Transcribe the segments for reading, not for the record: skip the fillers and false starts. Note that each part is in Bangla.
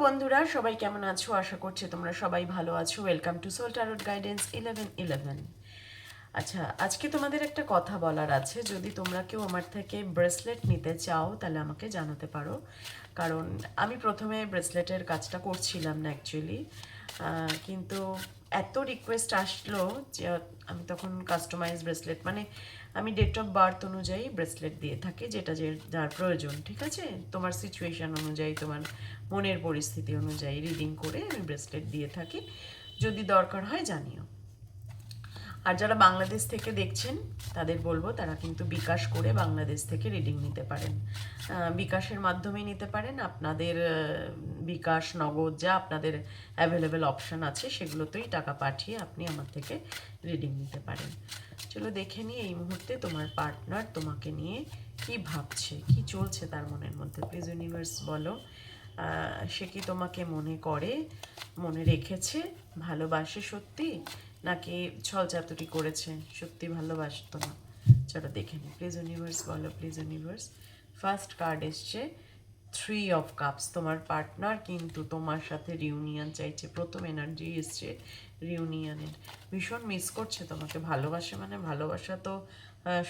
বন্ধুরা, সবাই কেমন আছো? আশা করছি তোমরা সবাই ভালো আছো। Welcome to Soul Tarot Guidance 1111। আচ্ছা, আজকে তোমাদের একটা কথা বলার আছে। যদি তোমরা কেউ আমার থেকে ব্রেসলেট নিতে চাও তাহলে আমাকে জানাতে পারো, কারণ আমি প্রথমে ব্রেসলেটের কাজটা করছিলাম না অ্যাকচুয়ালি, কিন্তু এত রিকোয়েস্ট আসলো যে আমি তখন কাস্টমাইজ ব্রেসলেট, মানে আমি ডেট অফ বার্থ অনুযায়ী ব্রেসলেট দিয়ে থাকি, যেটা যে যার প্রয়োজন, ঠিক আছে, তোমার সিচুয়েশান অনুযায়ী, তোমার মনের পরিস্থিতি অনুযায়ী রিডিং করে আমি ব্রেসলেট দিয়ে থাকি। যদি দরকার হয় জানিও। আর যারা বাংলাদেশ থেকে দেখছেন তাদের বলবো তারা কিন্তু বিকাশ করে বাংলাদেশ থেকে রিডিং নিতে পারেন। বিকাশের মাধ্যমে নিতে পারেন। আপনাদের বিকাশ, নগদ, যা আপনাদের অ্যাভেলেবেল অপশান আছে সেগুলোতেই টাকা পাঠিয়ে আপনি আমার থেকে রিডিং নিতে পারেন। চলো দেখে নিই এই মুহূর্তে তোমার পার্টনার তোমাকে নিয়ে কি ভাবছে, কি চলছে তার মনের মধ্যে। প্লিজ ইউনিভার্স বলো, সে কি তোমাকে মনে করে, মনে রেখেছে, ভালোবাসে সত্যি, নাকি ছলচাতুরি করেছে, সত্যি ভালোবাসতো না? চলো দেখে নিই। প্লিজ ইউনিভার্স বলো, প্লিজ ইউনিভার্স। ফার্স্ট কার্ড এসছে 3 অফ কাপস। তোমার পার্টনার কিন্তু তোমার সাথে রিউনিয়ন চাইছে। প্রথম এনার্জি এসছে রিউনিয়নের। ভীষণ মিস করছে তোমাকে। ভালোবাসে মানে ভালোবাসা তো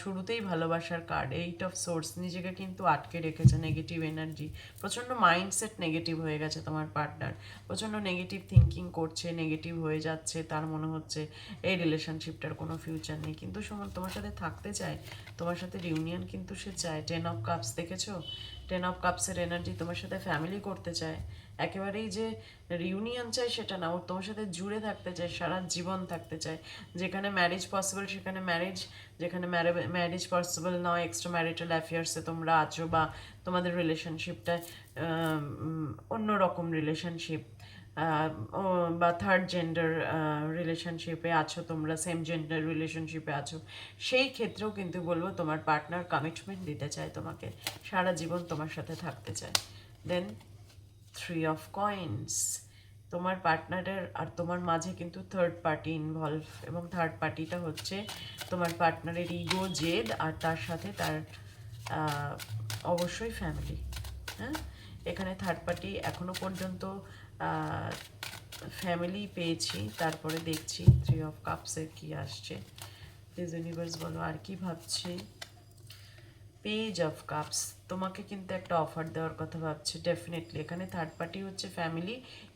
শুরুতেই ভালোবাসার কার্ড 8 অফ সোর্স। নিজেকে কিন্তু আটকে রেখেছে নেগেটিভ এনার্জি। প্রচণ্ড মাইন্ডসেট নেগেটিভ হয়ে গেছে তোমার পার্টনার। প্রচণ্ড নেগেটিভ থিঙ্কিং করছে, নেগেটিভ হয়ে যাচ্ছে। তার মনে হচ্ছে এই রিলেশনশিপটার কোনো ফিউচার নেই, কিন্তু তোমার সাথে থাকতে চায়, তোমার সাথে রিউনিয়ন কিন্তু সে চায়। 10 অফ কাপস দেখেছো? 10 অফ কাপসের এনার্জি তোমার সাথে ফ্যামিলি করতে চায়। একেবারেই যে রিউনিয়ন চায় সেটা না, ও তোমার সাথে জুড়ে থাকতে চায়, সারা জীবন থাকতে চায়। যেখানে ম্যারেজ পসিবল সেখানে ম্যারেজ, যেখানে ম্যারেজ পসিবল নয়, এক্সট্রা ম্যারিটাল অ্যাফেয়ার্সে তোমরা আছো, বা তোমাদের রিলেশনশিপটা অন্যরকম রিলেশনশিপ, বা থার্ড জেন্ডার রিলেশনশিপে আছো, তোমরা সেম জেন্ডার রিলেশনশিপে আছো, সেই ক্ষেত্রেও কিন্তু বলবো তোমার পার্টনার কমিটমেন্ট দিতে চায় তোমাকে, সারা জীবন তোমার সাথে থাকতে চায়। দেন 3 অফ কয়েন্স। তোমার পার্টনারের আর তোমার মাঝে কিন্তু থার্ড পার্টি ইনভলভ, এবং থার্ড পার্টিটা হচ্ছে তোমার পার্টনারের ইগো, জেদ, আর তার সাথে তার অবশ্যই ফ্যামিলি। হ্যাঁ, এখানে থার্ড পার্টি এখনো পর্যন্ত ফ্যামিলি পেয়েছি, তারপরে দেখছি 3 অফ কাপসের কি আসছে। প্লিজ ইউনিভার্স বলো আর কি ভাবছে। Page of cups. তোমাকে কিন্তু একটা অফার দেওয়ার কথা ভাবছে ডেফিনেটলি। এখানে থার্ড পার্টি হচ্ছে ফ্যামিলি,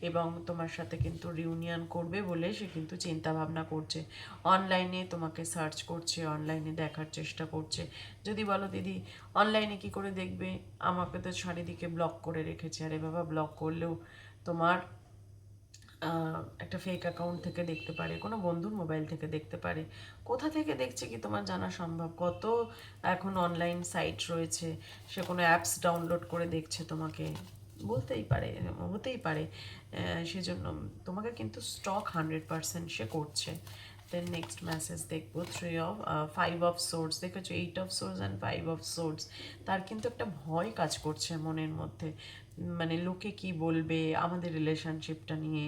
এবং তোমার সাথে কিন্তু রিউনিয়ন করবে বলে সে কিন্তু চিন্তা ভাবনা করছে। অনলাইনে তোমাকে সার্চ করছে, অনলাইনে দেখার চেষ্টা করছে। যদি বলো দিদি অনলাইনে কি করে দেখবে, আমাকে তো চারিদিকে ব্লক করে রেখেছে। আরে বাবা, ব্লক করলেও তোমার একটা ফেক অ্যাকাউন্ট থেকে দেখতে পারে, কোনো বন্ধুর মোবাইল থেকে দেখতে পারে। কোথা থেকে দেখছে কি তোমার জানা সম্ভব? কত এখন অনলাইন সাইট রয়েছে, সে কোনো অ্যাপস ডাউনলোড করে দেখছে তোমাকে, বলতেই পারে, হতেই পারে। সেজন্য তোমাকে কিন্তু স্টক 100% সে করছে। দেন নেক্সট মেসেজ দেখবো 5 অফ সোর্স। দেখেছো 8 of swords and 5 of swords. তার কিন্তু একটা ভয় কাজ করছে মনের মধ্যে, মানে লোকে কি বলবে আমাদের রিলেশনশিপটা নিয়ে।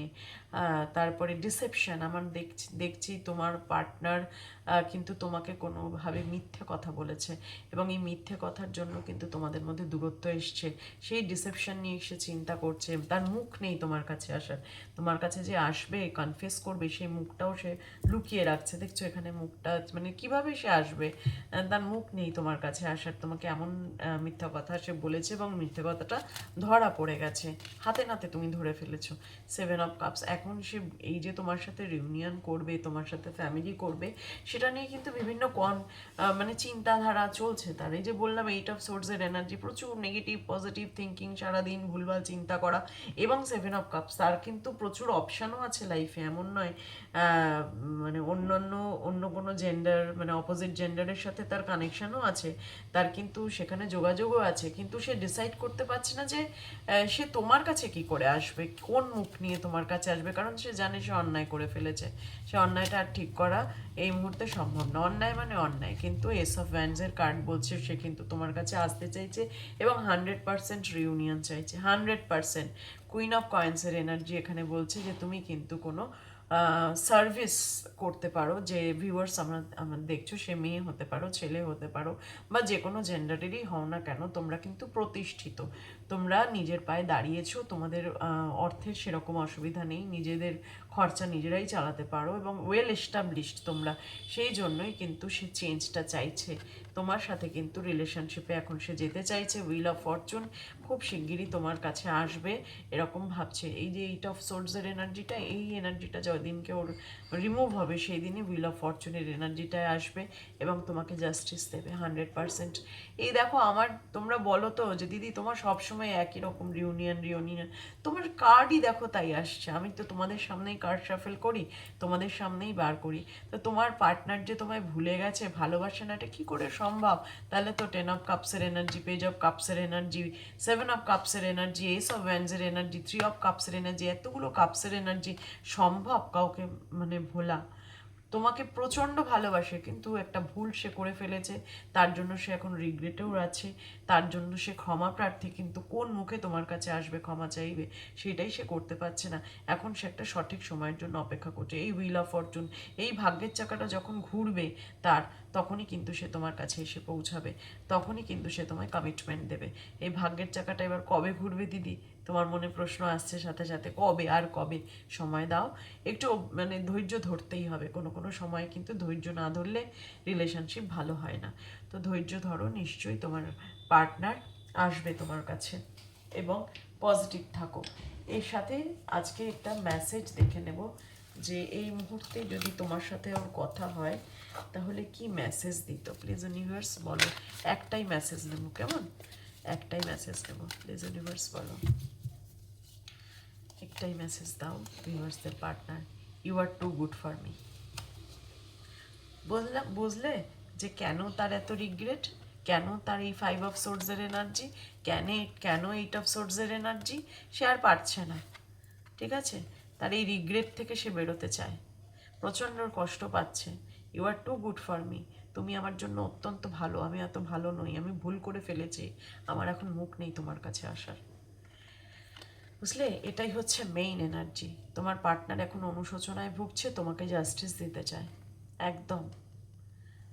তারপরে ডিসেপশন। আমার দেখছি তোমার পার্টনার কিন্তু তোমাকে কোনোভাবে মিথ্যে কথা বলেছে, এবং এই মিথ্যে কথার জন্য কিন্তু তোমাদের মধ্যে দূরত্ব এসছে। সেই ডিসেপশন নিয়ে সে চিন্তা করছে। তার মুখ নেই তোমার কাছে আসার। তোমার কাছে যে আসবে, কনফেস করবে, সেই মুখটাও সে লুকিয়ে রাখছে। দেখছো এখানে মুখটা, মানে কিভাবে সে আসবে, তার মুখ নেই তোমার কাছে আসার। তোমাকে এমন মিথ্যা কথা সে বলেছে, এবং মিথ্যে কথাটা ধরা পড়ে গেছে, হাতে নাতে তুমি ধরে ফেলেছো। 7 অফ কাপস। এখন সে এই যে তোমার সাথে রিউনিয়ন করবে, তোমার সাথে ফ্যামিলি করবে, সেটা নিয়ে কিন্তু বিভিন্ন মানে চিন্তাধারা চলছে তার। এই যে বললাম 8 অফ সোর্সের এনার্জি, প্রচুর নেগেটিভ পজিটিভ থিঙ্কিং, সারাদিন ভুলভাল চিন্তা করা, এবং 7 অফ কাপস। তার কিন্তু প্রচুর অপশানও আছে লাইফে, এমন নয় মানে অন্য কোনো জেন্ডার, মানে অপোজিট জেন্ডারের সাথে তার কানেকশানও আছে, তার কিন্তু সেখানে যোগাযোগও আছে, কিন্তু সে ডিসাইড করতে পারছে না যে সে তোমার কাছে কি করে আসবে, কোন মুখ নিয়ে তোমার কাছে আসবে, কারণ সে জানে সে অন্যায় করে ফেলেছে। সে অন্যায়টা আর ঠিক করা এই মুহূর্তে সম্ভব না। অন্যায় মানে অন্যায়, কিন্তু এস অফ ভ্যান্ডসের কার্ড বলছে সে কিন্তু তোমার কাছে আসতে চাইছে, এবং 100% রিউনিয়ন চাইছে, 100%। কুইন অফ কয়েন্সের এনার্জি এখানে বলছে যে তুমি কিন্তু কোনো সার্ভিস করতে পারো, যে ভিউয়ার্স আমার দেখছো, সে মেয়ে হতে পারো, ছেলে হতে পারো, বা যে কোনো জেন্ডারেরই হও না কেন, তোমরা কিন্তু প্রতিষ্ঠিত, তোমরা নিজের পায়ে দাঁড়িয়েছো, তোমাদের অর্থের সেরকম অসুবিধা নেই, নিজেদের খরচা নিজেরাই চালাতে পারো এবং ওয়েল এস্টাবলিশড তোমরা, সেই জন্যই কিন্তু সে চেঞ্জটা চাইছে তোমার সাথে, কিন্তু রিলেশনশিপে এখন সে যেতে চাইছে। হুইল অফ ফরচুন খুব শিগগিরই তোমার কাছে আসবে এরকম ভাবছে। এই যে এইট অফ সোর্সের এনার্জিটা, এই এনার্জিটা যেদিনকে ওর রিমুভ হবে সেই দিনই হুইল অফ ফরচুনের এনার্জিটায় আসবে এবং তোমাকে জাস্টিস দেবে 100%। এই দেখো আমার, তোমরা বলো তো যে দিদি তোমার সবসময় একই রকম রিউনিয়ন, তোমার কার্ডই দেখো তাই আসছে। আমি তো তোমাদের সামনেই কার্ড শাফেল করি, তোমাদের সামনেই বার করি। তো তোমার পার্টনার যে তোমায় ভুলে গেছে, ভালোবাসে না, এটা কী করে সম্ভব? তাহলে তো 10 অফ কাপসের এনার্জি, পেজ অফ কাপসের এনার্জি, 7 অফ কাপসের এনার্জি, এস অফ ওয়ান্সের এনার্জি, 3 অফ কাপসের এনার্জি, এতগুলো কাপসের এনার্জি, সম্ভব কাউকে মানে ভোলা? তোমাকে প্রচণ্ড ভালোবাসে, কিন্তু একটা ভুল সে করে ফেলেছে, তার জন্য সে এখন রিগ্রেটেও আছে, তার জন্য সে ক্ষমা প্রার্থী, কিন্তু কোন মুখে তোমার কাছে আসবে ক্ষমা চাইবে সেটাই সে করতে পারছে না। এখন সে একটা সঠিক সময়ের জন্য অপেক্ষা করছে। এই হুইল অফ ফরচুন, এই ভাগ্যের চাকাটা যখন ঘুরবে তার, তখনই কিন্তু সে তোমার কাছে এসে পৌঁছাবে, তখনই কিন্তু সে তোমায় কমিটমেন্ট দেবে। এই ভাগ্যের চাকাটা এবার কবে ঘুরবে দিদি, তোমার মনে প্রশ্ন আসছে সাথে সাথে, কবে আর কবে? সময় দাও একটু, মানে ধৈর্য ধরতেই হবে, কোনো কোনো সময় কিন্তু ধৈর্য না ধরলে রিলেশনশিপ ভালো হয় না। তো ধৈর্য ধরো, নিশ্চয়ই তোমার পার্টনার আসবে তোমার কাছে এবং পজিটিভ থাকো। এর সাথে আজকে একটা মেসেজ দেখে নেব যে এই মুহূর্তে যদি তোমার সাথে ওর কথা হয় তাহলে কি মেসেজ দিত। প্লিজ ইউনিভার্স বলো, একটাই মেসেজ নেব, কেমন? একটাই মেসেজ নেব, প্লিজ ইউনিভার্স বলো, একটাই মেসেজ দাও ভিউয়ার্সদের partner. You are too good for me. বুঝলে যে কেন তার এত রিগ্রেট, কেন তার এই 5 অফ সোর্সের এনার্জি, কেন 8 অফ সোর্সের এনার্জি? সে আর পারছে না, ঠিক আছে? তার এই রিগ্রেট থেকে সে বেরোতে চায়, প্রচণ্ড কষ্ট পাচ্ছে। You are too good for me, তুমি আমার জন্য অত্যন্ত ভালো, আমি এত ভালো নই, আমি ভুল করে ফেলেছি, আমার এখন মুখ নেই তোমার কাছে আসার। বুঝলে, এটাই হচ্ছে মেইন এনার্জি। তোমার পার্টনার এখন অনুশোচনায় ভুগছে, তোমাকে জাস্টিস দিতে চায় একদম।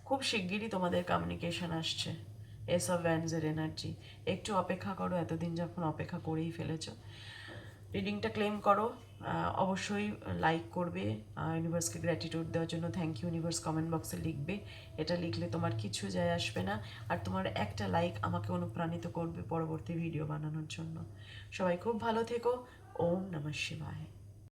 খুব শিগগিরই তোমাদের কমিউনিকেশন আসছে। এস অফ ভ্যান্সের এনার্জি, একটু অপেক্ষা করো, এতদিন যখন অপেক্ষা করেই ফেলেছো। রিডিংটা ক্লেম করো, অবশ্যই লাইক করবে, ইউনিভার্সকে গ্র্যাটিটিউড দেওয়ার জন্য থ্যাংক ইউ ইউনিভার্স কমেন্ট বক্সে লিখবে। এটা লিখলে তোমার কিছু যায় আসবে না, আর তোমার একটা লাইক আমাকে অনুপ্রাণিত করবে পরবর্তী ভিডিও বানানোর জন্য। সবাই খুব ভালো থেকো। ওম নমঃ শিবায়।